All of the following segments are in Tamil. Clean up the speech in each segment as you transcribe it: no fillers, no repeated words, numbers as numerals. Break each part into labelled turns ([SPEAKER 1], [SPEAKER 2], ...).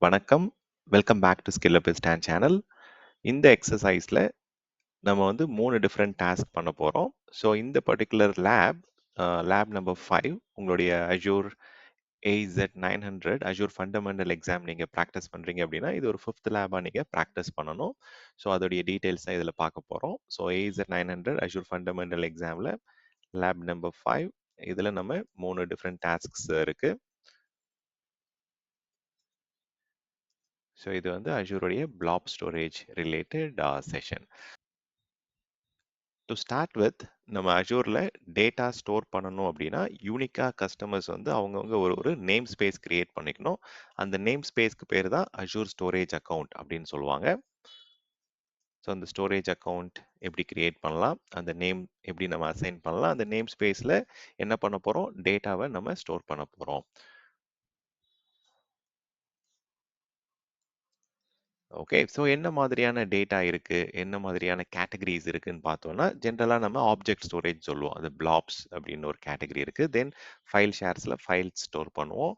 [SPEAKER 1] வணக்கம். Welcome back to skill up stand channel. இந்த எக்ஸசைஸ்ல நம்ம வந்து 3 டிஃபரெண்ட் டாஸ்க் பண்ண போறோம். ஸோ இந்த பர்ட்டிகுலர் லேப் நம்பர் 5 உங்களுடைய Azure AZ900 Azure fundamental exam நீங்க பிராக்டிஸ் பண்றீங்க அப்படின்னா, இது ஒரு 5த் லேபா நீங்க பிராக்டிஸ் பண்ணணும். ஸோ அதோடைய டீடைல்ஸ் தான் இதுல பார்க்க போறோம். ஸோ AZ900 Azure ஃபண்டமெண்டல் எக்ஸாம்ல லேப் நம்பர் 5 இதுல நம்ம 3 டிஃபரெண்ட் டாஸ்க்ஸ் இருக்கு. ஸோ இது வந்து அஜூருடைய blob storage related session. To start with நம்ம அஜூரில் டேட்டா ஸ்டோர் பண்ணணும் அப்படின்னா யூனிக்காக கஸ்டமர்ஸ் வந்து அவங்கவுங்க ஒரு நேம் ஸ்பேஸ் கிரியேட் பண்ணிக்கணும். அந்த நேம் ஸ்பேஸ்க்கு பேர் தான் அஜூர் ஸ்டோரேஜ் அக்கௌண்ட் அப்படின்னு சொல்லுவாங்க. ஸோ அந்த ஸ்டோரேஜ் அக்கௌண்ட் எப்படி கிரியேட் பண்ணலாம், அந்த நேம் எப்படி நம்ம அசைன் பண்ணலாம், அந்த நேம் ஸ்பேஸில் என்ன பண்ண போகிறோம், டேட்டாவை நம்ம ஸ்டோர் பண்ண போகிறோம். ஓகே. ஸோ என்ன மாதிரியான டேட்டா இருக்கு, என்ன மாதிரியான கேட்டகரிஸ் இருக்குன்னு பார்த்தோம்னா, ஜென்ரலா நம்ம ஆப்ஜெக்ட் ஸ்டோரேஜ் சொல்லுவோம். அது பிளாப்ஸ் அப்படின்னு ஒரு கேட்டகரி இருக்கு. தென் ஃபைல் ஷேர்ஸ்ல ஃபைல்ஸ் ஸ்டோர் பண்ணுவோம்.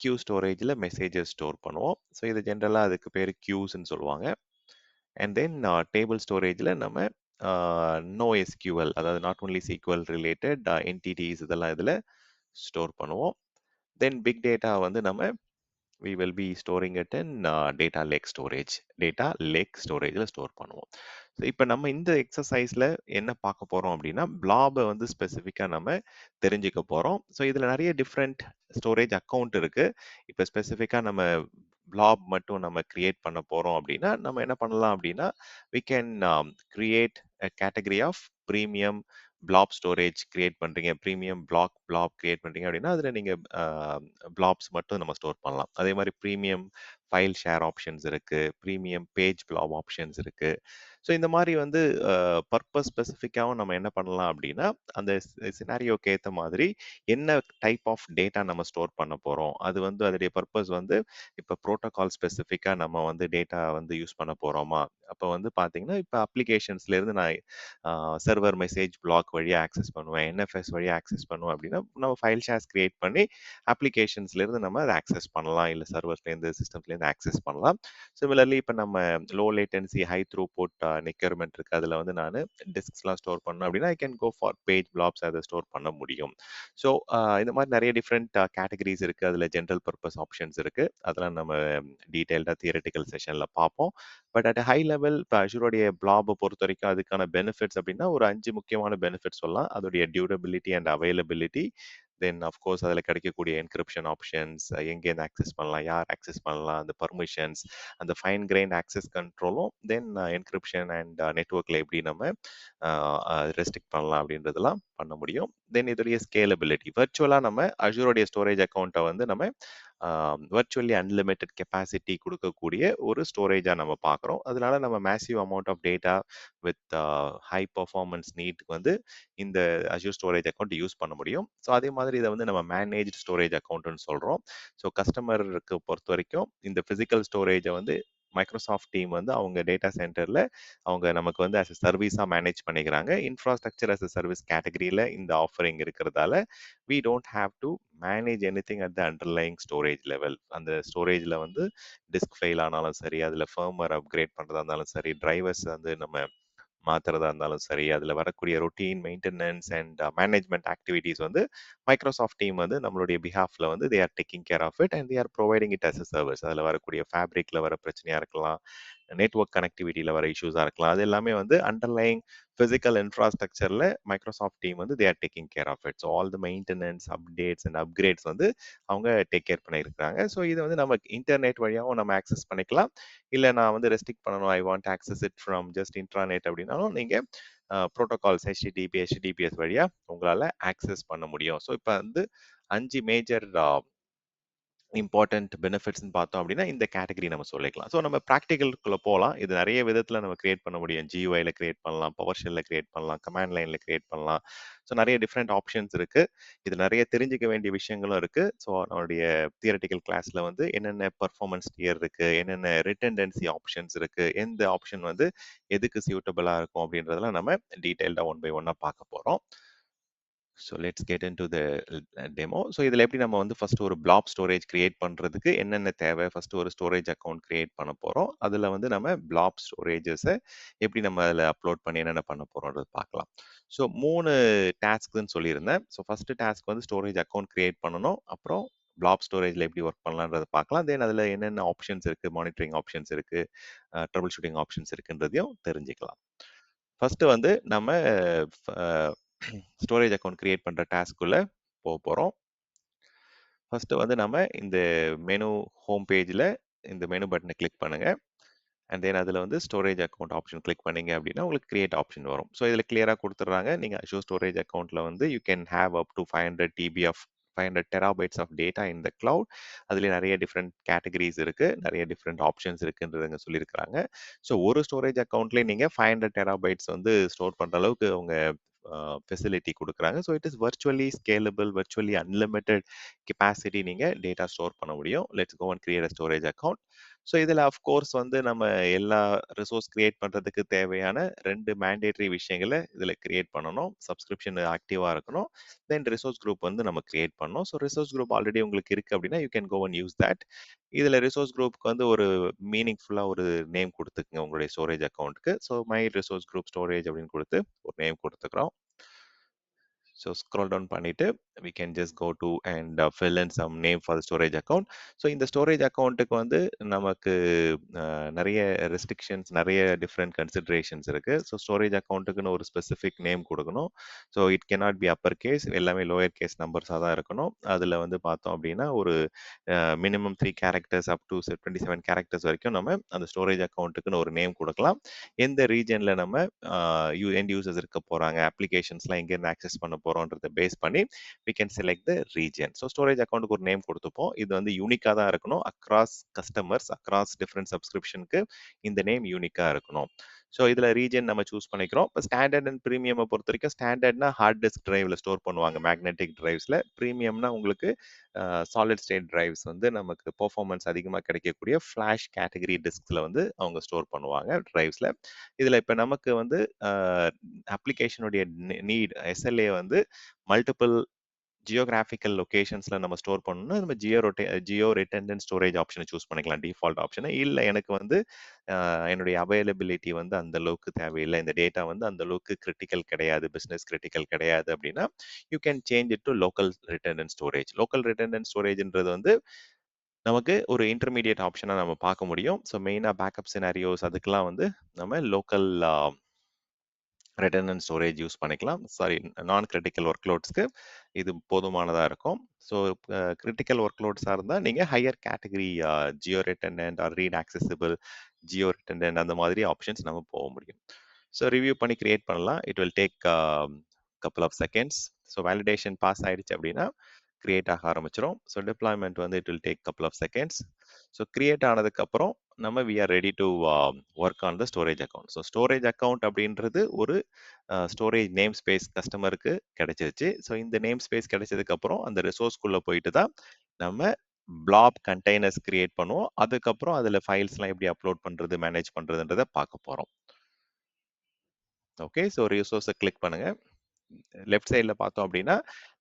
[SPEAKER 1] கியூ ஸ்டோரேஜ்ல மெசேஜஸ் ஸ்டோர் பண்ணுவோம். ஸோ இது ஜென்ரலா அதுக்கு பேரு கியூஸ்ன்னு சொல்லுவாங்க. அண்ட் தென் டேபிள் ஸ்டோரேஜ்ல நம்ம நோ எஸ்கியூஎல், அதாவது not only sequel related entities இதெல்லாம் இதுல ஸ்டோர் பண்ணுவோம். தென் பிக் டேட்டா வந்து நம்ம we will be storing it in data lake storageல ஸ்டோர் பண்ணுவோம். ஸோ இப்போ நம்ம இந்த எக்ஸசைஸ்ல என்ன பார்க்க போறோம் அப்படின்னா, பிளாபை வந்து ஸ்பெசிஃபிக்காக நம்ம தெரிஞ்சுக்க போறோம். ஸோ இதுல நிறைய டிஃப்ரெண்ட் ஸ்டோரேஜ் அக்கௌண்ட் இருக்கு. இப்போ ஸ்பெசிஃபிக்காக நம்ம பிளாப் மட்டும் நம்ம கிரியேட் பண்ண போறோம் அப்படின்னா, நம்ம என்ன பண்ணலாம் அப்படின்னா, we can create a category of premium flap storage create பண்றீங்க, ப்ரீமியம் பிளாப் கிரியேட் பண்றீங்க அப்படின்னா, அதுல நீங்க பிளாப்ஸ் மட்டும் நம்ம ஸ்டோர் பண்ணலாம். அதே மாதிரி ப்ரீமியம் ஃபைல் ஷேர் ஆப்ஷன்ஸ் இருக்கு, ப்ரீமியம் பேஜ் பிளாப் ஆப்ஷன்ஸ் இருக்கு. ஸோ இந்த மாதிரி வந்து பர்பஸ் ஸ்பெசிஃபிக்காகவும் நம்ம என்ன பண்ணலாம் அப்படின்னா, அந்த சினாரியோக்கு ஏற்ற மாதிரி என்ன டைப் ஆஃப் டேட்டா நம்ம ஸ்டோர் பண்ண போறோம், அது வந்து அதோடைய பர்பஸ் வந்து இப்போ ப்ரோட்டோகால் ஸ்பெசிஃபிக்காக நம்ம வந்து டேட்டா வந்து யூஸ் பண்ண போறோமா, அப்போ வந்து பார்த்தீங்கன்னா இப்போ அப்ளிகேஷன்ஸ்ல இருந்து நான் சர்வர் மெசேஜ் பிளாக் வழியாக ஆக்சஸ் பண்ணுவேன், என்எஃப்எஸ் வழியாக ஆக்சஸ் பண்ணுவேன் அப்படின்னா, நம்ம ஃபைல் ஷேர்ஸ் கிரியேட் பண்ணி அப்ளிகேஷன்ஸ்லேருந்து நம்ம அதை ஆக்சஸ் பண்ணலாம், இல்லை சர்வர்ஸ்லேருந்து சிஸ்டம்ஸ்லேருந்து ஆக்சஸ் பண்ணலாம். சிமிலர்லி இப்போ நம்ம லோ லேட்டன்சி ஹை த்ரூ புட் நிக்கர்மெண்ட் இருக்குது, அதில் வந்து நான் டிஸ்க்ஸ்லாம் ஸ்டோர் பண்ணணும் அப்படின்னா I can go for page blobs, அதை ஸ்டோர் பண்ண முடியும். ஸோ இந்த மாதிரி நிறைய டிஃப்ரெண்ட் கேட்டகரிஸ் இருக்குது. அதில் ஜென்ரல் பர்பஸ் ஆப்ஷன்ஸ் இருக்குது. அதெல்லாம் நம்ம டீட்டெயில்டாக தியரட்டிக்கல் செஷனில் பார்ப்போம். பட் அட் ஹை லெவல் இப்போ அஷூரோடைய பிளாபை பொறுத்த வரைக்கும் அதுக்கான பெனிஃபிட்ஸ் அப்படின்னா ஒரு 5 முக்கியமான பெனிஃபிட்ஸ் சொல்லலாம். அதோடைய durability and availability, then of course அதில் கிடைக்கக்கூடிய என்கிரிப்ஷன் ஆப்ஷன்ஸ், எங்கேருந்து ஆக்சஸ் பண்ணலாம், யார் ஆக்சஸ் பண்ணலாம், அந்த பர்மிஷன்ஸ், அந்த ஃபைன் கிரைண்ட் ஆக்சஸ் கண்ட்ரோலும், தென் என்கிரிப்ஷன் அண்ட் நெட்ஒர்க்கில் எப்படி நம்ம ரெஸ்ட்ரிக்ட் பண்ணலாம் அப்படின்றதெல்லாம் பண்ண முடியும். தென் இதோடைய ஸ்கேலபிலிட்டி, வர்ச்சுவலாக நம்ம அஷூரோடைய ஸ்டோரேஜ் அக்கௌண்ட்டை வந்து நம்ம வர்ச்சுவலி அன்லிமிட்டெட் கெப்பாசிட்டி கொடுக்கக்கூடிய ஒரு ஸ்டோரேஜாக நம்ம பார்க்குறோம். அதனால நம்ம massive amount of data with high performance need வந்து இந்த அஷ்யூர் ஸ்டோரேஜ் அக்கௌண்ட் யூஸ் பண்ண முடியும். ஸோ அதே மாதிரி இதை வந்து நம்ம மேனேஜ் ஸ்டோரேஜ் அக்கௌண்ட்னு சொல்கிறோம். ஸோ கஸ்டமருக்கு பொறுத்த வரைக்கும் இந்த ஃபிசிக்கல் ஸ்டோரேஜை வந்து மைக்ரோசாஃப்ட் டீம் வந்து அவங்க டேட்டா சென்டரில் அவங்க நமக்கு வந்து அஸ் அ சர்வீஸாக மேனேஜ் பண்ணிக்கிறாங்க. இன்ஃப்ராஸ்ட்ரக்சர் அஸ் அ சர்வீஸ் கேட்டகரியில் இந்த ஆஃபரிங் இருக்கிறதால we don't have to manage anything at the underlying storage level. அந்த ஸ்டோரேஜில் வந்து டிஸ்க் ஃபெயில் ஆனாலும் சரி, அதில் ஃபர்ம்வேர் அப்கிரேட் பண்ணுறதா இருந்தாலும் சரி, டிரைவர்ஸ் வந்து நம்ம மாத்துறதா இருந்தாலும் சரி, அதில் வரக்கூடிய routine maintenance and management activities வந்து மைக்ரோசாஃப்ட் டீம் வந்து நம்மளுடைய பிஹாஃபில் வந்து they are taking care of it and they are providing it as a service. அதில் வரக்கூடிய ஃபேப்ரிக்கில் வர பிரச்சனையாக இருக்கலாம், நெட்ஒர்க் கனெக்டிவிட்டியில் வர இஷ்யூஸாக இருக்கலாம், அது எல்லாமே வந்து அண்டர்லைங் ஃபிசிக்கல் இன்ஃப்ராஸ்ட்ரக்சரில் மைக்ரோசாஃப்ட் டீம் வந்து they are taking care of it. So all the maintenance, updates and upgrades வந்து அவங்க டேக் கேர் பண்ணியிருக்காங்க. ஸோ இதை வந்து நம்ம இன்டர்நெட் வழியாகவும் நம்ம ஆக்சஸ் பண்ணிக்கலாம். இல்லை நான் வந்து ரெஸ்ட்ரிக்ட் பண்ணணும், I want access it from just intranet அப்படின்னாலும் நீங்கள் ப்ரோட்டோகால்ஸ் HTTPS வழியாக உங்களால் ஆக்சஸ் பண்ண முடியும். ஸோ இப்போ வந்து 5 மேஜர் இம்பார்ட்டன்ட் பெனிஃபிட்ஸ்னு பார்த்தோம் அப்படின்னா இந்த கேட்டகரி நம்ம சொல்லிக்கலாம். ஸோ நம்ம ப்ராக்டிக்கலுக்குள்ள போகலாம். இது நிறைய விதத்தில் நம்ம கிரியேட் பண்ண முடியும். GUIல கிரியேட் பண்ணலாம், பவர் ஷெல்லில் கிரியேட் பண்ணலாம், கமாண்ட் லைனில் கிரியேட் பண்ணலாம். ஸோ நிறைய டிஃப்ரெண்ட் ஆப்ஷன்ஸ் இருக்கு. இது நிறைய தெரிஞ்சுக்க வேண்டிய விஷயங்களும் இருக்கு. ஸோ நம்மளுடைய தியரட்டிக்கல் கிளாஸ்ல வந்து என்னென்ன பர்ஃபார்மன்ஸ் டியர் இருக்கு, என்னென்ன ரிட்டன்டன்சி ஆப்ஷன்ஸ் இருக்கு, எந்த ஆப்ஷன் வந்து எதுக்கு சூட்டபிளா இருக்கும் அப்படின்றதெல்லாம் நம்ம டீட்டெயில்டாக ஒன் பை ஒன்னா பார்க்க போறோம். So let's get into the demo. So இதில எப்படி நம்ம வந்து ஃபர்ஸ்ட் ஒரு பிளாப் ஸ்டோரேஜ் கிரியேட் பண்றதுக்கு என்னென்ன தேவை? ஃபர்ஸ்ட் ஒரு ஸ்டோரேஜ் அக்கவுண்ட் கிரியேட் பண்ண போறோம். அதில வந்து நம்ம பிளாப் ஸ்டோரேஜஸ எப்படி நம்ம அதில அப்லோட் பண்ணி என்னென்ன பண்ண போறோம்ன்றத பார்க்கலாம். ஸோ 3 டாஸ்க்ன்னு சொல்லியிருந்தேன். ஸோ ஃபர்ஸ்ட் டாஸ்க் வந்து ஸ்டோரேஜ் அக்கவுண்ட் கிரியேட் பண்ணணும். அப்புறம் பிளாப் ஸ்டோரேஜ்ல எப்படி ஒர்க் பண்ணலான்றத பார்க்கலாம். தென் அதில என்னென்ன ஆப்ஷன்ஸ் இருக்கு, மானிட்டரிங் ஆப்ஷன்ஸ் இருக்கு, ட்ரபிள் ஷூட்டிங் ஆப்ஷன்ஸ் இருக்குன்றதையும் தெரிஞ்சுக்கலாம். ஃபர்ஸ்ட் வந்து நம்ம ஸ்டோரேஜ் அக்கவுண்ட் கிரியேட் பண்ற டாஸ்க்குள்ள போறோம். ஃபர்ஸ்ட் வந்து நம்ம இந்த மெனு ஹோம் பேஜ்ல இந்த மெனு பட்டனை கிளிக் பண்ணுங்க. அண்ட் தென் அதில் வந்து ஸ்டோரேஜ் அக்கௌண்ட் ஆப்ஷன் கிளிக் பண்ணீங்க அப்படின்னா உங்களுக்கு கிரியேட் ஆப்ஷன் வரும். ஸோ இதில் கிளியராக கொடுத்துட்றாங்க. நீங்கள் அஷூர் ஸ்டோரேஜ் அக்கௌண்ட்டில் வந்து you can have up to 500 TB of 500 terabytes of data in the cloud. அதுல நிறைய டிஃப்ரெண்ட் கேட்டகரிஸ் இருக்கு, நிறைய டிஃப்ரெண்ட் ஆப்ஷன்ஸ் இருக்குன்றதுங்க சொல்லியிருக்கிறாங்க. ஸோ ஒரு ஸ்டோரேஜ் அக்கௌண்ட்லேயே நீங்கள் 500 டெராபைட்ஸ் வந்து ஸ்டோர் பண்ணுற அளவுக்கு அவங்க ஃபெசிலிட்டி கொடுக்குறாங்க. So it is virtually scalable, virtually unlimited capacity நீங்கள் டேட்டா ஸ்டோர் பண்ண முடியும். Let's go and create a storage account. So இதில் அஃப்கோர்ஸ் வந்து நம்ம எல்லா ரிசோர்ஸ் கிரியேட் பண்ணுறதுக்கு தேவையான 2 மேண்டேட்டரி விஷயங்களை இதில் கிரியேட் பண்ணணும். சப்ஸ்கிரிப்ஷன் ஆக்டிவாக இருக்கணும். தென் ரிசோர்ஸ் குரூப் வந்து நம்ம கிரியேட் பண்ணணும். ஸோ ரிசோர்ஸ் குரூப் ஆல்ரெடி உங்களுக்கு இருக்குது அப்படின்னா you can go and use that. இதில் ரிசோர்ஸ் குரூப்புக்கு வந்து ஒரு மீனிங்ஃபுல்லாக ஒரு நேம் கொடுத்துக்குங்க உங்களுடைய ஸ்டோரேஜ் அக்கௌண்ட்டுக்கு. So my resource group storage அப்படின்னு கொடுத்து ஒரு நேம் கொடுத்துக்கிறோம். ஸோ ஸ்க்ரோல் டவுன் பண்ணிட்டு we can just go to and fill in some name for the storage account. So இந்த ஸ்டோரேஜ் அக்கௌண்ட்டுக்கு வந்து நமக்கு நிறைய ரெஸ்ட்ரிக்ஷன்ஸ், நிறைய டிஃப்ரெண்ட் கன்சிடரேஷன்ஸ் இருக்கு. ஸோ ஸ்டோரேஜ் அக்கௌண்ட்டுக்குன்னு ஒரு ஸ்பெசிஃபிக் நேம் கொடுக்கணும். So it cannot be upper case, எல்லாமே லோயர் கேஸ் நம்பர்ஸாக தான் இருக்கணும். அதில் வந்து பார்த்தோம் அப்படின்னா ஒரு minimum 3 characters up to 27 characters வரைக்கும் நம்ம அந்த ஸ்டோரேஜ் அக்கௌண்ட்டுக்குன்னு ஒரு நேம் கொடுக்கலாம். எந்த ரீஜனில் நம்ம எண்ட் யூசர்ஸ் இருக்க போகிறாங்க, அப்ளிகேஷன்ஸ்லாம் எங்கேருந்து ஆக்சஸ் பண்ண போகிறோன்றதை பேஸ் பண்ணி we can select the region. So storage அக்கௌண்ட்டுக்கு ஒரு நேம் கொடுத்துப்போம். இது வந்து யூனிக்காக தான் இருக்கணும். அக்ராஸ் கஸ்டமர்ஸ், அக்ராஸ் டிஃப்ரெண்ட் சப்ஸ்கிரிப்ஷனுக்கு இந்த நேம் யூனிக்காக இருக்கணும். ஸோ இதில் ரீஜன் நம்ம சூஸ் பண்ணிக்கிறோம். இப்போ ஸ்டாண்டர்ட் அண்ட் ப்ரீமியமை பொறுத்த வரைக்கும் ஸ்டாண்டர்ட்னா ஹார்ட் டிஸ்க் டிரைவில் ஸ்டோர் பண்ணுவாங்க, மேக்னெட்டிக் டிரைவ்ஸில். ப்ரீமியம்னா உங்களுக்கு சாலிட் ஸ்டேட் டிரைவ்ஸ் வந்து நமக்கு பெர்ஃபார்மன்ஸ் அதிகமாக கிடைக்கக்கூடிய ஃப்ளாஷ் கேட்டகரி டிஸ்கில் வந்து அவங்க ஸ்டோர் பண்ணுவாங்க டிரைவ்ஸில். இதில் இப்போ நமக்கு வந்து அப்ளிகேஷனுடைய நீட் எஸ்எல்ஏ வந்து மல்டிபிள் ஜியோகிராஃபிக்கல் லொகேஷன்ஸ்ல நம்ம ஸ்டோர் பண்ணணும்னா நம்ம ஜியோ ரிட்டன்டன்ட் ஸ்டோரேஜ் ஆப்ஷனை சூஸ் பண்ணிக்கலாம், டிஃபால்ட் ஆப்ஷனை. இல்லை எனக்கு வந்து என்னுடைய அவைலபிலிட்டி வந்து அந்த அளவுக்கு தேவையில்லை, இந்த டேட்டா வந்து அந்த அளவுக்கு கிரிட்டிக்கல் கிடையாது, பிஸ்னஸ் கிரிட்டிக்கல் கிடையாது அப்படின்னா you can change it to local redundant storage. Local redundant ஸ்டோரேஜ்ன்றது வந்து நமக்கு ஒரு இன்டர்மீடியட் ஆப்ஷனாக நம்ம பார்க்க முடியும். ஸோ மெயினாக பேக்கப் சினாரியோஸ் அதுக்கெல்லாம் வந்து நம்ம லோக்கல் ரிட்டர்ன் ஸ்டோரேஜ் யூஸ் பண்ணிக்கலாம். சாரி, நான் கிரிட்டிக்கல் ஒர்க் லோட்ஸ்க்கு இது போதுமானதாக இருக்கும். ஸோ கிரிட்டிக்கல் ஒர்க் லோட்ஸாக இருந்தால் நீங்கள் higher category geo redundant or read accessible, geo redundant அந்த மாதிரி ஆப்ஷன்ஸ் நம்ம போக முடியும். ஸோ ரிவ்யூ பண்ணி கிரியேட் பண்ணலாம். It will take couple of seconds. So validation pass ஆயிடுச்சு அப்படின்னா கிரியேட் ஆக ஆரம்பிச்சிடும். ஸோ டிப்ளாய்மெண்ட் வந்து it will take couple of seconds. So create ஆனதுக்கப்புறம் நம்ம we are ready to work on the storage account. So storage account அப்படின்றது ஒரு ஸ்டோரேஜ் நேம் ஸ்பேஸ் கஸ்டமருக்கு கிடைச்சிருச்சு. ஸோ இந்த நேம் ஸ்பேஸ் கிடைச்சதுக்கப்புறம் அந்த ரிசோர்ஸ்குள்ளே போயிட்டு தான் நம்ம பிளாப் கண்டெய்னர்ஸ் கிரியேட் பண்ணுவோம். அதுக்கப்புறம் அதில் ஃபைல்ஸ்லாம் எப்படி அப்லோட் பண்ணுறது, மேனேஜ் பண்ணுறதுன்றதை பார்க்க போகிறோம். ஓகே, ஸோ ரிசோர்ஸை கிளிக் பண்ணுங்க. லெஃப்ட் சைடில் பார்த்தோம் அப்படின்னா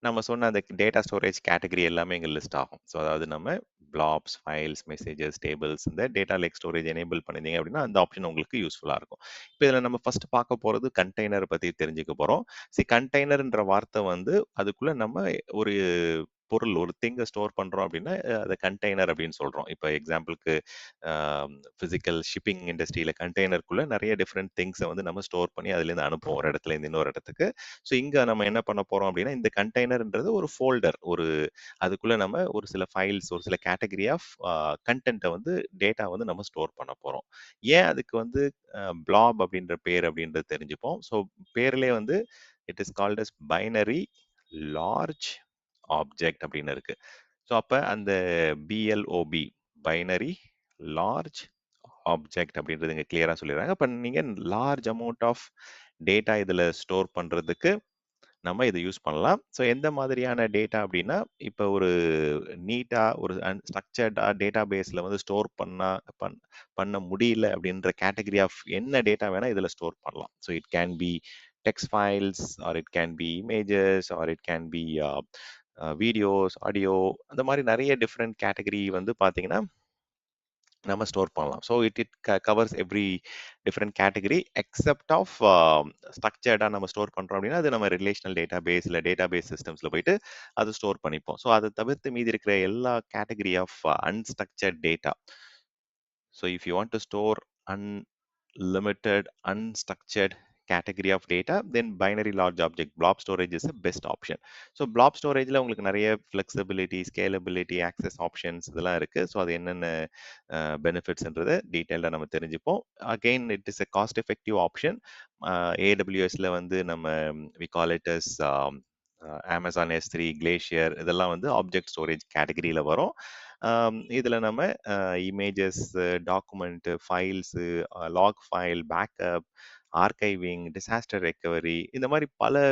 [SPEAKER 1] நம்ம சொன்ன அந்த டேட்டா ஸ்டோரேஜ் கேட்டகரி எல்லாமே இங்கே லிஸ்ட் ஆகும். ஸோ அதாவது நம்ம பிளாப்ஸ், ஃபைல்ஸ், மெசேஜஸ், டேபிள்ஸ், இந்த டேட்டா லேக் ஸ்டோரேஜ் எனேபிள் பண்ணிருந்தீங்க அப்படின்னா அந்த ஆப்ஷன் உங்களுக்கு யூஸ்ஃபுல்லாக இருக்கும். இப்போ இதில் நம்ம ஃபர்ஸ்ட் பார்க்க போகிறது கண்டெய்னர் பற்றி தெரிஞ்சுக்க போகிறோம். கண்டெய்னர்ன்ற வார்த்தை வந்து அதுக்குள்ளே நம்ம ஒரு பொருள், ஒரு திங்கை ஸ்டோர் பண்ணுறோம் அப்படின்னா அதை கண்டெய்னர் அப்படின்னு சொல்கிறோம். இப்போ எக்ஸாம்பிளுக்கு ஃபிசிக்கல் ஷிப்பிங் இண்டஸ்ட்ரியில் கண்டெய்னருக்குள்ளே நிறைய டிஃப்ரெண்ட் திங்ஸை வந்து நம்ம ஸ்டோர் பண்ணி அதுலேருந்து அனுப்புவோம் ஒரு இடத்துலேருந்து இன்னொரு இடத்துக்கு. ஸோ இங்கே நம்ம என்ன பண்ண போகிறோம் அப்படின்னா இந்த கண்டெய்னர்ன்றது ஒரு ஃபோல்டர், ஒரு அதுக்குள்ளே நம்ம ஒரு சில ஃபைல்ஸ், ஒரு சில கேட்டகரி ஆஃப் கண்டென்ட்டை வந்து டேட்டா வந்து நம்ம ஸ்டோர் பண்ண போகிறோம். ஏன் அதுக்கு வந்து பிளாப் அப்படின்ற பேர் அப்படின்றது தெரிஞ்சுப்போம். ஸோ பேர்லேயே வந்து it is called as binary large object அப்படின்னு இருக்கு. ஸோ அப்போ அந்த பிஎல்ஓபி பைனரி லார்ஜ் ஆப்ஜெக்ட் அப்படின்றது இங்கே கிளியராக சொல்லிடுறாங்க. இப்போ நீங்கள் லார்ஜ் அமௌண்ட் ஆஃப் டேட்டா இதில் ஸ்டோர் பண்ணுறதுக்கு நம்ம இதை யூஸ் பண்ணலாம். ஸோ எந்த மாதிரியான டேட்டா அப்படின்னா இப்போ ஒரு நீட்டாக ஒரு ஸ்ட்ரக்சர்டாக டேட்டா பேஸில் வந்து ஸ்டோர் பண்ண முடியல அப்படின்ற கேட்டகரி ஆஃப் என்ன டேட்டா வேணால் இதில் ஸ்டோர் பண்ணலாம். So it can B text files, or it can be images, or it can be videos, audio, அந்த மாரி நெறைய டிஃபரெண்ட் கேட்டகரி வந்து பார்த்தீங்கன்னா, நம்ம ஸ்டோர் பண்ணலாம். So it it covers every different category except of ஸ்ட்ரக்சர்டா நம்ம ஸ்டோர் பண்றோம் அப்படின்னா, அது நம்ம ரிலேஷனல் டேட்டாபேஸ் இல்ல டேட்டாபேஸ் சிஸ்டம்ஸ்ல போயிட்டு அது ஸ்டோர் பண்ணிப்போம். ஸோ அத தவிர்த்து மீதி இருக்கிற எல்லா category of unstructured data. So if you want to store unlimited, unstructured category of data, then binary large object blob storage is the best option. So blob storageல உங்களுக்கு நிறைய flexibility, scalability, access options இதெல்லாம் இருக்கு. ஸோ அது என்னென்ன பெனிஃபிட்ஸ்ன்றதை டீட்டெயிலாக நம்ம தெரிஞ்சுப்போம். Again it is a cost effective option. ஏடபிள்யூஎஸ்ல வந்து நம்ம we call it as Amazon S3, glacier இதெல்லாம் வந்து ஆப்ஜெக்ட் ஸ்டோரேஜ் கேட்டகரியில் வரும். இதில் நம்ம images, document, files, log file, backup, archiving, disaster recovery இந்த மாதிரி பல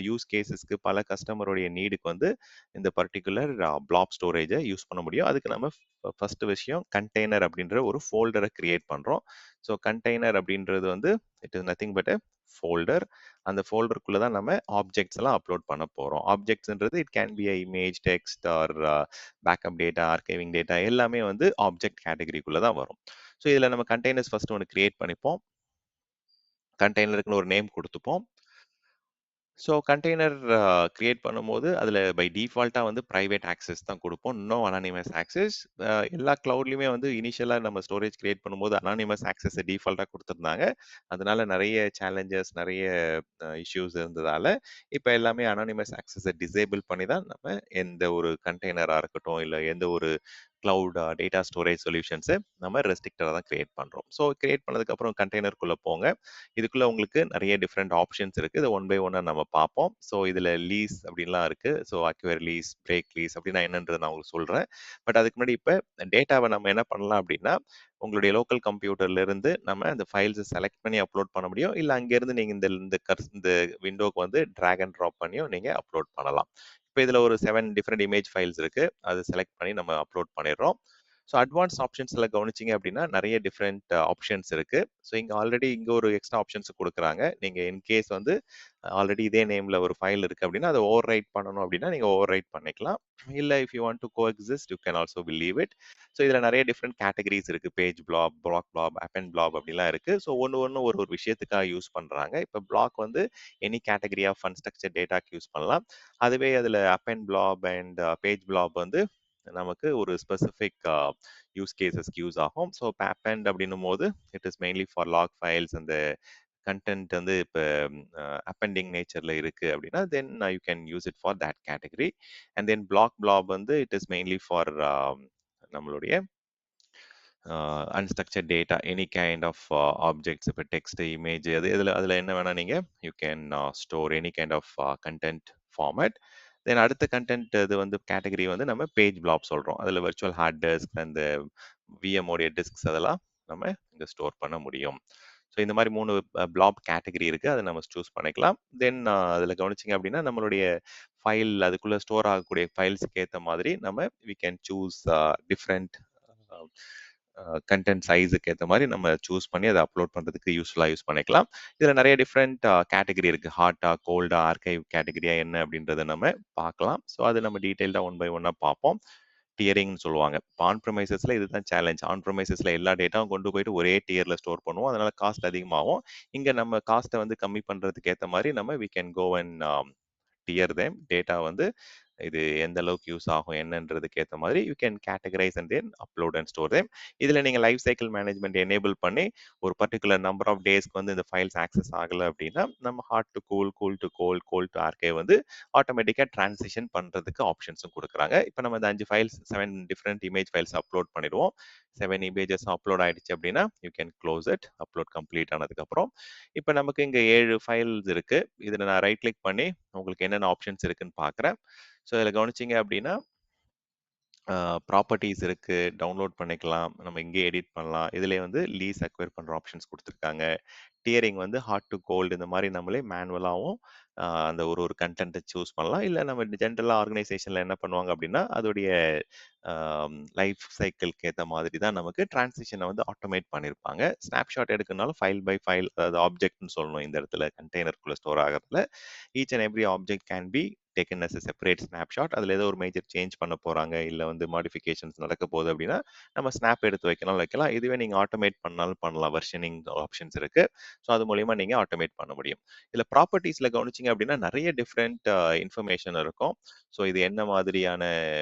[SPEAKER 1] யூஸ் கேசஸ்க்கு பல கஸ்டமருடைய நீடுக்கு வந்து இந்த பர்டிகுலர் பிளாப் ஸ்டோரேஜை யூஸ் பண்ண முடியும். அதுக்கு நம்ம ஃபர்ஸ்ட் விஷயம் கண்டெய்னர் அப்படின்ற ஒரு ஃபோல்டரை கிரியேட் பண்ணுறோம். ஸோ கண்டெய்னர் அப்படின்றது வந்து it is nothing but folder. அந்த ஃபோல்டருக்குள்ள தான் நம்ம ஆப்ஜெக்ட்ஸ் எல்லாம் அப்லோட் பண்ண போறோம். ஆப்ஜெக்ட்ஸ்ன்றது it can be a image, text or backup data, archiving data எல்லாமே வந்து ஆப்ஜெக்ட் கேட்டகரிக்குள்ள தான் வரும். ஸோ இதில் நம்ம கண்டெய்னர்ஸ் ஃபர்ஸ்ட் ஒன்று கிரியேட் பண்ணிப்போம். கண்டெய்னருக்குன்னு ஒரு நேம் கொடுத்துப்போம். ஸோ கண்டெய்னர் கிரியேட் பண்ணும்போது அதில் பை டிஃபால்ட்டாக வந்து ப்ரைவேட் ஆக்சஸ் தான் கொடுப்போம். No anonymous access. எல்லா க்ளவுட்லையுமே வந்து இனிஷியலாக நம்ம ஸ்டோரேஜ் கிரியேட் பண்ணும்போது அனானிமஸ் ஆக்சஸை டிஃபால்ட்டாக கொடுத்துருந்தாங்க. அதனால நிறைய சேலஞ்சஸ், நிறைய இஷ்யூஸ் இருந்ததால இப்போ எல்லாமே அனானிமஸ் ஆக்சஸை டிசேபிள் பண்ணி தான் நம்ம எந்த ஒரு கண்டெய்னராக இருக்கட்டும், இல்லை எந்த ஒரு கிளவுட் டேட்டா ஸ்டோரேஜ் சொல்யூஷன்ஸை நம்ம ரெஸ்ட்ரிக்டடாக தான் கிரியேட் பண்ணுறோம். ஸோ கிரியேட் பண்ணதுக்கப்புறம் கண்டெய்னருக்குள்ளே போங்க. இதுக்குள்ள உங்களுக்கு நிறைய டிஃப்ரெண்ட் ஆப்ஷன்ஸ் இருக்கு. இதை ஒன் பை ஒன்னா நம்ம பார்ப்போம். ஸோ இதுல லீஸ் அப்படின்லாம் இருக்கு. So acquire lease, break lease அப்படின்னா என்னன்றது நான் உங்களுக்கு சொல்றேன். பட் அதுக்கு முன்னாடி இப்போ டேட்டாவை நம்ம என்ன பண்ணலாம் அப்படின்னா, உங்களுடைய லோக்கல் கம்ப்யூட்டர்ல இருந்து நம்ம அந்த ஃபைல்ஸை செலக்ட் பண்ணி அப்லோட் பண்ண முடியும். இல்லை அங்கேருந்து நீங்க இந்த விண்டோக்கு வந்து டிராக் அண்ட் ட்ராப் பண்ணியும் நீங்க அப்லோட் பண்ணலாம். இப்போ இதுல ஒரு 7 டிஃப்ரெண்ட் இமேஜ் ஃபைல்ஸ் இருக்கு. அதை செலக்ட் பண்ணி நம்ம அப்லோட் பண்ணிடுறோம். ஸோ அட்வான்ஸ் ஆப்ஷன்ஸ்ல கவனிச்சிங்க அப்படின்னா நிறைய டிஃப்ரெண்ட் ஆப்ஷன்ஸ் இருக்கு. ஸோ இங்கே ஒரு எக்ஸ்ட்ரா ஆப்ஷன்ஸ் கொடுக்குறாங்க. நீங்க இன்கேஸ் வந்து ஆல்ரெடி இதே நேம்ல ஒரு ஃபைல் இருக்கு அப்படின்னா அதை ஓவர் ரைட் பண்ணணும் அப்படின்னா நீங்க ஓவர் ரைட் பண்ணிக்கலாம். இல்லை if you want to go exist you can also leave it. So இதில் நிறைய டிஃப்ரெண்ட் கேட்டகரிஸ் இருக்கு. Page blob, block blob, append blob அப்படிலாம் இருக்கு. ஸோ ஒன்று ஒரு ஒரு விஷயத்துக்காக யூஸ் பண்றாங்க. இப்போ பிளாக் வந்து எனி கேட்டகரி ஆஃப் அன்ஸ்ட்ரக்சர் டேட்டாக்கு யூஸ் பண்ணலாம். அதுவே அதில் append block and page block வந்து நமக்கு ஒரு ஸ்பெசிஃபிக் யூஸ் கேசஸ்க்கு யூஸ் ஆகும். ஸோ பேப்பண்ட் அப்படின்னும் போது it is mainly for log files. அந்த கண்டென்ட் வந்து இப்போ அப்பெண்டிங் நேச்சர்ல இருக்கு அப்படின்னா then you can use it for that category. And then block blob வந்து இட் இஸ் மெயின்லி ஃபார் நம்மளுடைய unstructured data, any kind of objects, இப்போ டெக்ஸ்ட், இமேஜ் அது அதில் என்ன வேணால் நீங்கள் you can store any kind of content format. Then அடுத்த கண்டென்ட் இது வந்து கேட்டகரி வந்து நம்ம பேஜ் பிளாப் சொல்கிறோம். அதில் வர்ச்சுவல் ஹார்ட் டிஸ்க், அந்த விஎம்ஓடைய டிஸ்க்ஸ் அதெல்லாம் நம்ம இங்கே ஸ்டோர் பண்ண முடியும். ஸோ இந்த மாதிரி 3 பிளாப் கேட்டகரி இருக்குது. அதை நம்ம சூஸ் பண்ணிக்கலாம். தென் அதில் கவனிச்சிங்க அப்படின்னா நம்மளுடைய ஃபைல் அதுக்குள்ளே ஸ்டோர் ஆகக்கூடிய ஃபைல்ஸுக்கு ஏற்ற மாதிரி நம்ம we can choose different content சைஸுக்கு ஏற்ற மாதிரி நம்ம சூஸ் பண்ணி அதை அப்லோட் பண்ணுறதுக்கு யூஸ்ஃபுல்லாக யூஸ் பண்ணிக்கலாம். இதில் நிறைய டிஃப்ரெண்ட் கேட்டகரி இருக்குது. ஹாட்டா, கோல்டா, ஆர்கைவ் கேட்டகரியா என்ன அப்படின்றத நம்ம பார்க்கலாம். ஸோ அது நம்ம டீட்டெயில்டாக ஒன் பை ஒன்னாக பார்ப்போம். டியரிங்னு சொல்லுவாங்க. ஆன் ப்ரமைசஸ்ல இதுதான் சேலஞ்ச். ஆன் ப்ரமைசஸ்ல எல்லா டேட்டாவும் கொண்டு போயிட்டு ஒரே டியர்ல ஸ்டோர் பண்ணுவோம். அதனால காஸ்ட் அதிகமாகும். இங்க நம்ம காஸ்ட்டை வந்து கம்மி பண்றதுக்கு ஏற்ற மாதிரி நம்ம we can go and tier them. Data வந்து இது எந்த அளவுக்கு யூஸ் ஆகும் என்னன்றதுக்கு ஏற்ற மாதிரி you can categorize and then upload and store them. இதில் நீங்கள் லைஃப் சைக்கிள் மேனேஜ்மெண்ட் எனேபிள் பண்ணி ஒரு பர்டிகுலர் நம்பர் ஆஃப் டேஸ்க்கு வந்து இந்த ஃபைல்ஸ் ஆக்சஸ் ஆகலை அப்படின்னா நம்ம hot to cool, cool to goal, goal to archive வந்து ஆட்டோமேட்டிக்காக ட்ரான்சிஷன் பண்ணுறதுக்கு ஆப்ஷன்ஸும் கொடுக்குறாங்க. இப்போ நம்ம இந்த 5 files 7 different image files upload பண்ணிடுவோம். 7 இமேஜஸ் அப்லோட் ஆயிடுச்சு அப்படின்னா you can close it. Upload complete ஆனதுக்கப்புறம் இப்போ நமக்கு இங்கே 7 ஃபைல்ஸ் இருக்கு. இதில் நான் ரைட் கிளிக் பண்ணி உங்களுக்கு என்னென்ன ஆப்ஷன்ஸ் இருக்குன்னு பார்க்குறேன். ஸோ இதில் கவனிச்சிங்க அப்படின்னா ப்ராப்பர்ட்டிஸ் இருக்கு. டவுன்லோட் பண்ணிக்கலாம். நம்ம இங்கேயே எடிட் பண்ணலாம். இதிலே வந்து லீஸ் அக்வயர் பண்ணுற ஆப்ஷன்ஸ் கொடுத்துருக்காங்க. டியரிங் வந்து ஹாட் டு கோல்டு இந்த மாதிரி நம்மளே மேனுவலாகவும் அந்த ஒரு ஒரு கன்டென்ட்ட சூஸ் பண்ணலாம். இல்ல நம்ம ஜென்ரலா ஆர்கனைசேஷன்ல என்ன பண்ணுவாங்க அப்படின்னா, அதோடைய லைஃப் சைக்கிள்க்கு ஏத்த மாதிரி தான் நமக்கு டிரான்சிஷன வந்து ஆட்டோமேட் பண்ணியிருப்பாங்க. ஸ்னாப்ஷாட் எடுக்கணும்னாலும் ஃபைல் பை ஃபைல், அதாவது ஆப்ஜெக்ட்ன்னு சொல்லணும் இந்த இடத்துல கண்டெய்னருக்குள்ள ஸ்டோர் ஆகுறதுல. Each and every object can be taken as a separate snapshot. அதில ஏதோ ஒரு மேஜர் சேஞ்ச் பண்ண போறாங்க, இல்ல வந்து மாடிஃபிகேஷன்ஸ் நடக்க போகுது அப்படின்னா, நம்ம ஸ்னாப் எடுத்து வைக்கனாலும் வைக்கலாம். இதுவே நீங்க ஆட்டோமேட் பண்ணாலும் பண்ணலாம். வெர்ஷனிங் ஆப்ஷன்ஸ் இருக்கு. ஸோ அது மூலியமா நீங்க ஆட்டோமேட் பண்ண முடியும். இதுல ப்ராப்பர்ட்டீஸ்ல கவனிச்சீங்க அப்படின்னா, நெறைய டிஃபரெண்ட் இன்ஃபர்மேஷன் இருக்கும். ஸோ இது என்ன மாதிரியான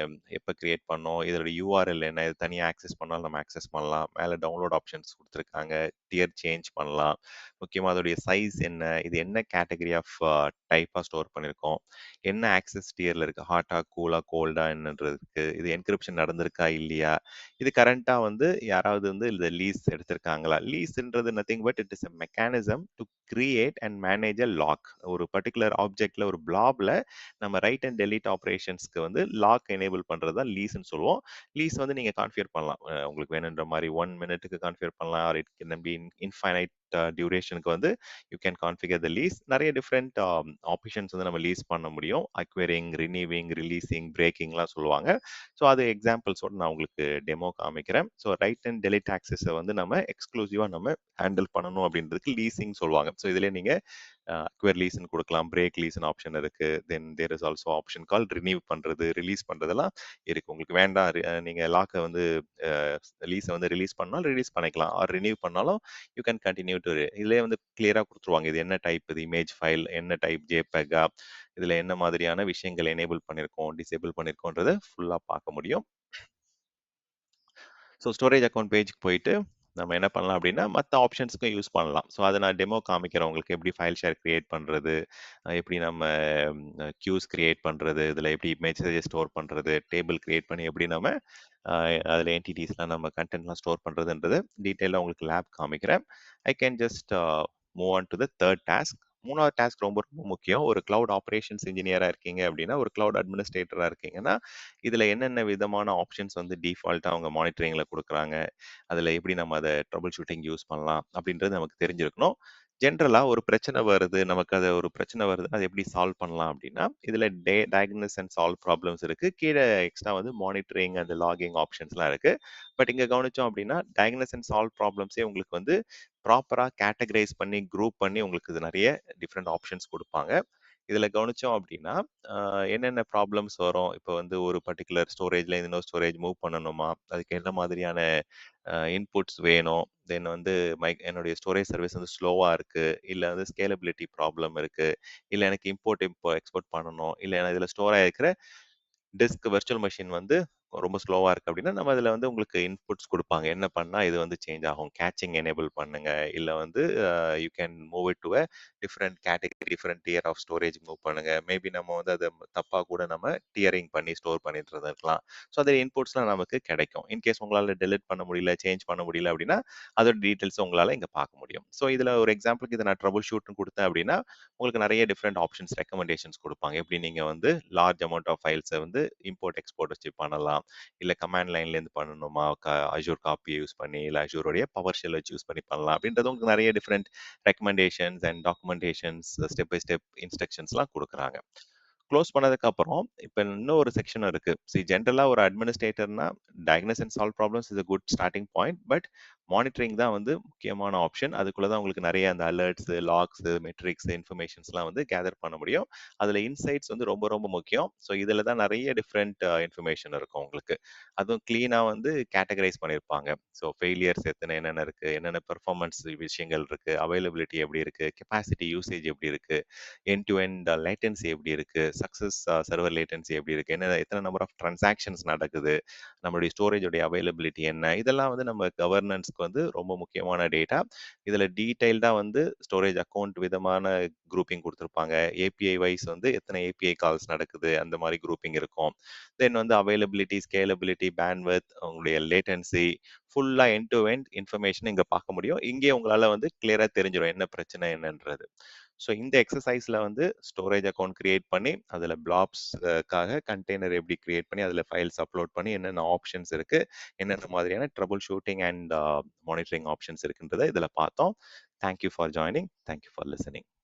[SPEAKER 1] எப்ப கிரியேட் பண்ணோம், இதோட யூஆர்எல் என்ன, இது தனியா ஆக்சஸ் பண்ணாலும் நம்ம ஆக்சஸ் பண்ணலாம். மேல டவுன்லோட் ஆப்ஷன்ஸ் குடுத்துருக்காங்க. டியர் சேஞ்ச் பண்ணலாம். முக்கியமா அதோடைய சைஸ் என்ன, இது என்ன கேட்டகரி ஆஃப் டைப்பா ஸ்டோர் பண்ணியிருக்கோம், என்ன ஆக்சஸ் டியர்ல இருக்கு, ஹாட்டா, கூலா, கோல்டா என்னன்றதுக்கு, இது என்கிரிப்ஷன் நடந்திருக்கா இல்லையா, இது கரண்ட்டா வந்து யாராவது வந்து இந்த லீஸ் எடுத்திருக்காங்களா? லீஸ்ன்றது nothing but it is a mechanism to create and manage a lock. ஒரு பர்ட்டிகுலர் ஆப்ஜெக்ட்ல ஒரு பிளாப்ல நம்ம ரைட் அண்ட் டெலீட் ஆப்பரேஷன்ஸ்க்கு வந்து லாக் எனேபிள் பண்றது தான் லீஸ்ன்னு சொல்லுவோம். லீஸ் வந்து நீங்க கான்ஃபிகர் பண்ணலாம். உங்களுக்கு வேணுன்ற மாரி 1 மினிட்டுக்கு கான்ஃபிகர் பண்ணலாம். Or it can be infinite டியூரேஷனுக்கு வந்து you can configure the lease. நெறைய டிஃபரெண்ட் ஆப்ஷன்ஸ் வந்து நம்ம லீஸ் பண்ண முடியும். அக்வயரிங், ரினீவிங், ரிலீசிங், பிரேக்கிங்லாம் சொல்லுவாங்க. ஸோ அது எக்ஸாம்பிள்ஸோட நான் உங்களுக்கு டெமோ காமிக்கிறேன். ஸோ ரைட் அண்ட் டெலிட் ஆக்சஸ வந்து நம்ம எக்ஸ்க்ளூசிவா நம்ம ஹேண்டில் பண்ணணும் அப்படின்றதுக்கு லீசிங் சொல்லுவாங்க. ஸோ இதுலயே நீங்க அக்வயர் லீஸ்ன்னு குடுக்கலாம். பிரேக் லீஸ்ன்னு ஆப்ஷன் இருக்கு. Then there is also option called renew பண்றது, ரிலீஸ் பண்றதெல்லாம் இருக்கு. உங்களுக்கு வேண்டாம் நீங்க லாக்க வந்து அ லீஸ வந்து ரிலீஸ் பண்ணாலும் ரிலீஸ் பண்ணிக்கலாம். ஆர் ரினியூ பண்ணாலும் யூ கேன் கன்டின்யூ டு இதுலயே வந்து கிளியரா குடுத்துருவாங்க. இது என்ன டைப், இது இமேஜ் ஃபைல், என்ன டைப் ஜேபெக்கா, இதுல என்ன மாதிரியான விஷயங்கள் எனேபிள் பண்ணியிருக்கோம், டிசேபிள் பண்ணியிருக்கோன்றத ஃபுல்லா பார்க்க முடியும். ஸோ ஸ்டோரேஜ் அக்கவுண்ட் பேஜ்க்கு போயிட்டு, நம்ம என்ன பண்ணலாம் அப்படின்னா, மத்த ஆப்ஷன்ஸ்க்கும் யூஸ் பண்ணலாம். ஸோ அத நான் டெமோ காமிக்கிறேன் உங்களுக்கு. எப்படி ஃபைல் ஷேர் கிரியேட் பண்றது, எப்படி நம்ம கியூஸ் கிரியேட் பண்றது, இதுல எப்படி மெசேஜ ஸ்டோர் பண்றது, டேபிள் கிரியேட் பண்ணி எப்படி நம்ம அ அதுல என்டிட்டிஸ்லாம் நம்ம கன்டென்ட்லாம் ஸ்டோர் பண்றதுன்றது டீட்டெயிலா உங்களுக்கு லேப் காமிக்கிறேன். I can just move on to the 3 task. 3வது டாஸ்க் ரொம்ப ரொம்ப முக்கியம். ஒரு கிளவுட் ஆப்பரேஷன்ஸ் இன்ஜினியரா இருக்கீங்க அப்படின்னா, ஒரு கிளவுட் அட்மினிஸ்ட்ரேட்டரா இருக்கீங்கன்னா, இதுல என்னென்ன விதமான ஆப்ஷன்ஸ் வந்து டிஃபால்ட்டா அவங்க மானிட்டரிங்ல குடுக்குறாங்க. அதுல எப்படி நம்ம அத ட்ரபிள் ஷூட்டிங் யூஸ் பண்ணலாம் அப்படின்றது நமக்கு தெரிஞ்சிருக்கணும். ஜென்ரலா ஒரு பிரச்சனை வருது, நமக்கு அது ஒரு பிரச்சனை வருது, அத எப்படி சால்வ் பண்ணலாம் அப்படின்னா, இதுல டயக்னோஸ் அண்ட் சால்வ் ப்ராப்ளம்ஸ் இருக்கு. கீழ எக்ஸ்ட்ரா வந்து மானிட்டரிங் அண்ட் லாகிங் ஆப்ஷன்ஸ்லாம் இருக்கு. பட் இங்க கவனிச்சோம் அப்படின்னா, டயக்னோஸ் அண்ட் சால்வ் ப்ராப்ளம்ஸே உங்களுக்கு வந்து ப்ராப்பரா கேட்டகரைஸ் பண்ணி, குரூப் பண்ணி உங்களுக்கு இது நெறைய டிஃபரெண்ட் ஆப்ஷன்ஸ் குடுப்பாங்க. இதுல கவனிச்சோம் அப்படின்னா, என்னென்ன ப்ராப்ளம்ஸ் வரும்? இப்போ வந்து ஒரு பர்ட்டிகுலர் ஸ்டோரேஜ்ல இருந்து இன்னொரு ஸ்டோரேஜ் மூவ் பண்ணணுமா? அதுக்கு என்ன மாதிரியான இன்புட்ஸ் வேணும்? தென் வந்து என்னுடைய ஸ்டோரேஜ் சர்வீஸ் வந்து ஸ்லோவா இருக்கு. இல்ல வந்து ஸ்கேலபிலிட்டி ப்ராப்ளம் இருக்கு. இல்ல எனக்கு இம்போர்ட், எக்ஸ்போர்ட் பண்ணணும். இல்ல இதுல ஸ்டோர் ஆயிருக்கிற டிஸ்க் வெர்ச்சுவல் மெஷின் வந்து ரொம்ப ஸ்லோவா இருக்கு அப்படின்னா, நம்ம அதுல வந்து உங்களுக்கு இன்புட்ஸ் குடுப்பாங்க. என்ன பண்ணா இது வந்து சேஞ்ச் ஆகும். கேச்சிங் எனேபிள் பண்ணுங்க. இல்ல வந்து you can move it to a different category, different tier of storage move பண்ணுங்க. மேபி நம்ம வந்து அத தப்பா கூட நம்ம டியரிங் பண்ணி ஸ்டோர் பண்ணிட்டு இருந்திருக்கலாம். ஸோ அந்த இன்புட்ஸ்லாம் நமக்கு கிடைக்கும். இன்கேஸ் உங்களால டெலிட் பண்ண முடியல, சேஞ்ச் பண்ண முடியல அப்படின்னா, அதோட டீட்டெயில்ஸ் உங்களால இங்க பார்க்க முடியும். ஸோ இதுல ஒரு எக்ஸாம்பிளுக்கு இத நான் ட்ரபிள் ஷூட்ன்னு குடுத்தேன் அப்படின்னா, உங்களுக்கு நெறைய டிஃபரெண்ட் ஆப்ஷன்ஸ், ரெக்கமெண்டேஷன்ஸ் குடுப்பாங்க. எப்படி நீங்க வந்து லார்ஜ் அமௌண்ட் ஆஃப் ஃபைல்ஸ வந்து இம்போர்ட், எக்ஸ்போர்ட் வச்சு பண்ணலாம். இல்ல கமாண்ட் லைன்லேருந்து பண்ணணுமா, அஷூர் காப்பிய யூஸ் பண்ணி, இல்ல அஷூருடைய பவர் ஷெல் வச்சு யூஸ் பண்ணி பண்ணலாம். அப்படின்றது உங்களுக்கு நெறைய different recommendations and documentations, step by step இன்ஸ்ட்ரக்ஷன்ஸ்லாம் குடுக்குறாங்க. க்ளோஸ் பண்ணதுக்கு அப்புறம், இப்ப இன்னும் ஒரு செக்ஷன் இருக்கு. ஜென்ரலா ஒரு அட்மினிஸ்ட்ரேட்டர்னா, diagnose and solve problems is a good starting point. But monitoring தான் வந்து முக்கியமான ஆப்ஷன். அதுக்குள்ள தான் உங்களுக்கு நெறைய அந்த அலர்ட்ஸ், லாக்ஸ், மெட்ரிக்ஸ், இன்ஃபர்மேஷன்ஸ்லாம் வந்து கேதர் பண்ண முடியும். அதுல இன்சைட்ஸ் வந்து ரொம்ப ரொம்ப முக்கியம். ஸோ இதுல தான் நெறைய டிஃபரெண்ட் இன்ஃபர்மேஷன் இருக்கும் உங்களுக்கு. அதுவும் கிளீனா வந்து கேட்டகரைஸ் பண்ணியிருப்பாங்க. ஸோ ஃபெயிலியர்ஸ் என்னென்ன இருக்கு, என்னென்ன பெர்ஃபார்மன்ஸ் விஷயங்கள் இருக்கு, அவைலபிலிட்டி எப்படி இருக்கு, கெப்பாசிட்டி யூசேஜ் எப்படி இருக்கு, எண்ட் டு எண்ட் லேட்டன்சி எப்படி இருக்கு, சக்சஸ் சர்வர் லேட்டன்சி எப்படி இருக்கு, என்ன எத்தனை நம்பர் ஆஃப் டிரான்சாக்ஷன்ஸ் நடக்குது, நம்மளுடைய ஸ்டோரேஜோடைய அவைலபிலிட்டி என்ன, இதெல்லாம் வந்து நம்ம கவர்னன்ஸ்க்கு வந்து ரொம்ப முக்கியமான டேட்டா. இதுல டீடைல்டா வந்து ஸ்டோரேஜ் அக்கவுண்ட் விதமான குரூப்பிங் கொடுத்துருப்பாங்க. ஏபிஐ வைஸ் வந்து எத்தனை ஏபிஐ கால்ஸ் நடக்குது, அந்த மாதிரி குரூப்பிங் இருக்கும். தென் வந்து அவைலபிலிட்டி, ஸ்கேலபிலிட்டி, பேண்ட்வித், உங்களுடைய லேட்டன்சி, ஃபுல்லா எண்ட் டு எண்ட் இன்ஃபர்மேஷன் இங்க பார்க்க முடியும். இங்கே உங்களால வந்து கிளியரா தெரிஞ்சிடும் என்ன பிரச்சனை என்னன்றது. ஸோ இந்த எக்ஸசைஸ்ல வந்து ஸ்டோரேஜ் அக்கவுண்ட் கிரியேட் பண்ணி, அதில் பிளாப்ஸ்க்காக கண்டெய்னர் எப்படி கிரியேட் பண்ணி, அதில் ஃபைல்ஸ் அப்லோட் பண்ணி, என்னென்ன ஆப்ஷன்ஸ் இருக்கு, என்னென்ன மாதிரியான trouble shooting and monitoring options இருக்குன்றதை இதில் பார்த்தோம். Thank you for joining. Thank you for listening.